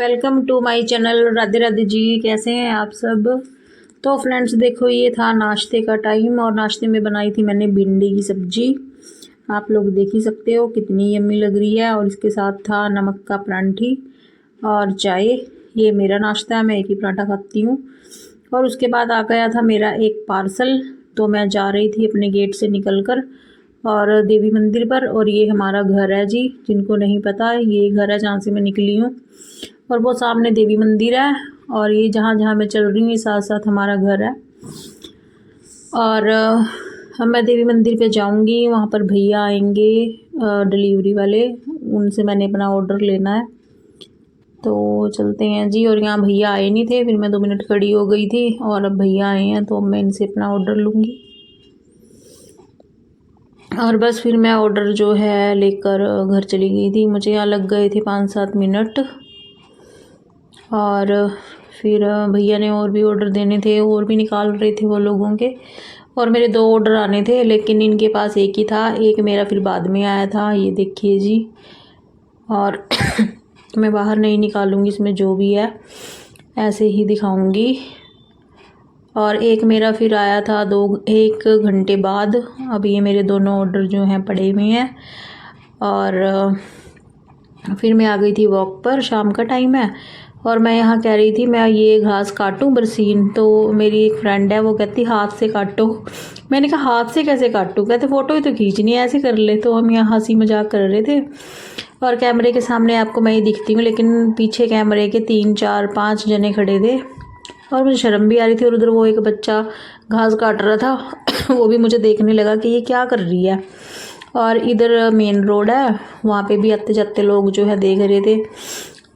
Welcome to my channel. Radhe Radhe ji, कैसे हैं आप सब। तो फ्रेंड्स देखो, ये था नाश्ते का टाइम और नाश्ते में बनाई थी मैंने भिंडी की सब्जी। आप लोग देख ही सकते हो कितनी यम्मी लग रही है। और इसके साथ था नमक का परांठी और चाय। ये मेरा नाश्ता है, मैं एक ही पराठा खाती हूँ। और उसके बाद आ गया था मेरा एक पार्सल, तो मैं जा रही थी अपने गेट से निकल कर और देवी मंदिर पर। और ये हमारा घर है जी, जिनको नहीं पता ये घर है जहाँ से मैं निकली हूँ। और वो सामने देवी मंदिर है और ये जहाँ जहाँ मैं चल रही हूँ ये साथ साथ हमारा घर है। और अब मैं देवी मंदिर पे जाऊँगी, वहाँ पर भैया आएंगे डिलीवरी वाले, उनसे मैंने अपना ऑर्डर लेना है। तो चलते हैं जी। और यहाँ भैया आए नहीं थे, फिर मैं 2 मिनट खड़ी हो गई थी और अब भैया आए हैं तो अब मैं इनसे अपना ऑर्डर लूँगी। और बस फिर मैं ऑर्डर जो है लेकर घर चली गई थी। मुझे यहाँ लग गए थे 5-7 मिनट। और फिर भैया ने और भी ऑर्डर देने थे, और भी निकाल रहे थे वो लोगों के। और मेरे 2 ऑर्डर आने थे, लेकिन इनके पास एक ही था, एक मेरा फिर बाद में आया था। ये देखिए जी। और मैं बाहर नहीं निकालूंगी, इसमें जो भी है ऐसे ही दिखाऊंगी। और एक मेरा फिर आया था 1 घंटे बाद। अब ये मेरे दोनों ऑर्डर जो हैं पड़े हुए हैं। और फिर मैं आ गई थी वॉक पर, शाम का टाइम है और मैं यहाँ कह रही थी मैं ये घास काटूं बरसीन। तो मेरी एक फ्रेंड है, वो कहती हाथ से काटो। मैंने कहा हाथ से कैसे काटूं, कहते फ़ोटो ही तो खींचनी है, ऐसे कर ले। तो हम यहाँ हंसी मजाक कर रहे थे और कैमरे के सामने आपको मैं ही दिखती हूँ, लेकिन पीछे कैमरे के 3-4-5 जने खड़े थे और मुझे शर्म भी आ रही थी। और उधर वो एक बच्चा घास काट रहा था वो भी मुझे देखने लगा कि ये क्या कर रही है। और इधर मेन रोड है, वहाँ पे भी आते जाते लोग जो है देख रहे थे।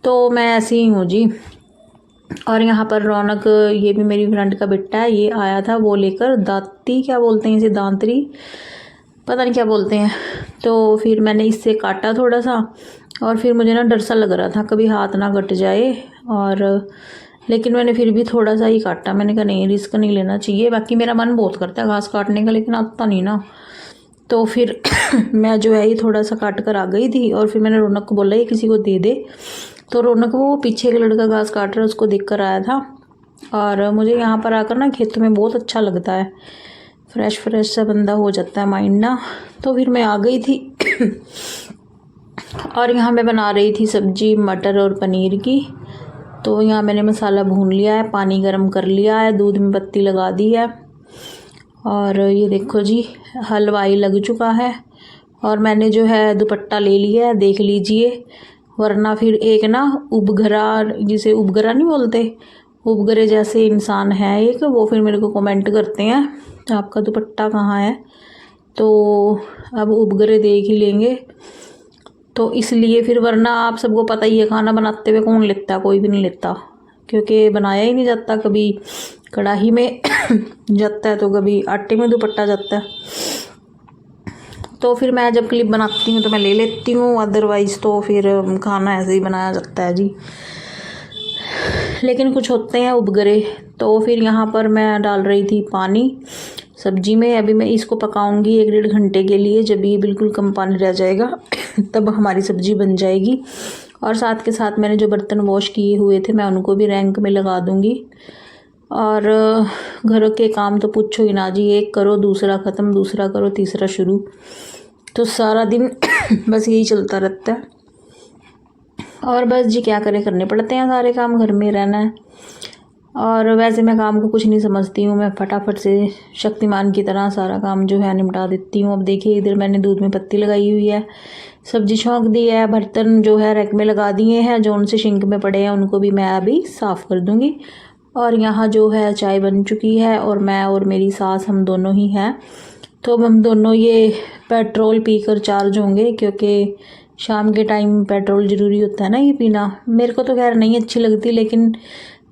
तो मैं ऐसी ही हूँ जी। और यहाँ पर रौनक, ये भी मेरी फ्रेंड का बेटा है, ये आया था वो लेकर दाती, क्या बोलते हैं इसे, दांतरी, पता नहीं क्या बोलते हैं। तो फिर मैंने इससे काटा थोड़ा सा और फिर मुझे ना डर सा लग रहा था कभी हाथ ना कट जाए। और लेकिन मैंने फिर भी थोड़ा सा ही काटा। मैंने कहा नहीं, रिस्क नहीं लेना चाहिए। बाकी मेरा मन बहुत करता है घास काटने का, लेकिन आता नहीं ना। तो फिर मैं जो है ये थोड़ा सा काट कर आ गई थी। और फिर मैंने रौनक को बोला ये किसी को दे दे। तो रौनक वो पीछे के लड़का घास काट रहा है, उसको देख कर आया था। और मुझे यहाँ पर आकर ना खेतों में बहुत अच्छा लगता है, फ्रेश फ्रेश सा बंदा हो जाता है माइंड ना। तो फिर मैं आ गई थी और यहाँ मैं बना रही थी सब्जी मटर और पनीर की। तो यहाँ मैंने मसाला भून लिया है, पानी गर्म कर लिया है, दूध में पत्ती लगा दी है। और ये देखो जी, हलवाई लग चुका है। और मैंने जो है दुपट्टा ले लिया है, देख लीजिए। वरना फिर एक ना उपघरा, जिसे उपघरा नहीं बोलते, उपघरे जैसे इंसान है एक, वो फिर मेरे को कमेंट करते हैं आपका दुपट्टा कहाँ है। तो अब उपघरे देख ही लेंगे। तो इसलिए फिर, वरना आप सबको पता ही है खाना बनाते हुए कौन लेता है, कोई भी नहीं लेता, क्योंकि बनाया ही नहीं जाता। कभी कढ़ाई में जाता है तो कभी आटे में दुपट्टा जाता है। तो फिर मैं जब क्लिप बनाती हूँ तो मैं ले लेती हूँ, अदरवाइज़ तो फिर खाना ऐसे ही बनाया जाता है जी। लेकिन कुछ होते हैं उपगरे। तो फिर यहाँ पर मैं डाल रही थी पानी सब्जी में। अभी मैं इसको पकाऊंगी 1-1.5 घंटे के लिए। जब ये बिल्कुल कम पानी रह जाएगा तब हमारी सब्जी बन जाएगी। और साथ के साथ मैंने जो बर्तन वॉश किए हुए थे मैं उनको भी रैंक में लगा दूँगी। और घरों के काम तो पूछो ही ना जी, एक करो दूसरा ख़त्म, दूसरा करो तीसरा शुरू। तो सारा दिन बस यही चलता रहता है। और बस जी क्या करें, करने पड़ते हैं सारे काम, घर में रहना है। और वैसे मैं काम को कुछ नहीं समझती हूँ, मैं फटाफट से शक्तिमान की तरह सारा काम जो है निपटा देती हूँ। अब देखिए इधर मैंने दूध में पत्ती लगाई हुई है, सब्जी छौंक दी है, बर्तन जो है रैक में लगा दिए हैं, जो उनसे सिंक में पड़े हैं उनको भी मैं अभी साफ़ कर दूँगी। और यहाँ जो है चाय बन चुकी है और मैं और मेरी सास हम दोनों ही हैं। तो हम दोनों ये पेट्रोल पीकर चार्ज होंगे, क्योंकि शाम के टाइम पेट्रोल ज़रूरी होता है ना ये पीना। मेरे को तो खैर नहीं अच्छी लगती, लेकिन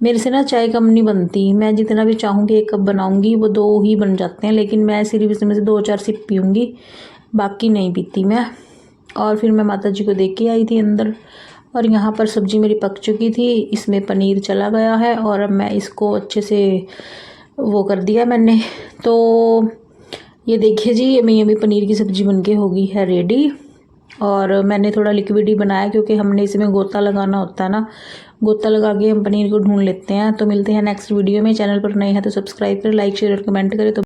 मेरे से ना चाय कम नहीं बनती। मैं जितना भी चाहूँगी 1 कप बनाऊँगी वो 2 ही बन जाते हैं, लेकिन मैं सिर्फ इसमें से 2-4 सिप पीऊँगी, बाकी नहीं पीती मैं। और फिर मैं माता जी को देख के आई थी अंदर। और यहाँ पर सब्ज़ी मेरी पक चुकी थी, इसमें पनीर चला गया है और अब मैं इसको अच्छे से वो कर दिया मैंने। तो ये देखिए जी, ये पनीर की सब्ज़ी बनके हो गई है रेडी। और मैंने थोड़ा लिक्विड ही बनाया, क्योंकि हमने इसमें गोता लगाना होता है ना, गोता लगा के हम पनीर को ढूंढ लेते हैं। तो मिलते हैं नेक्स्ट वीडियो में। चैनल पर नए हैं तो सब्सक्राइब करें, लाइक शेयर और कमेंट करें। तो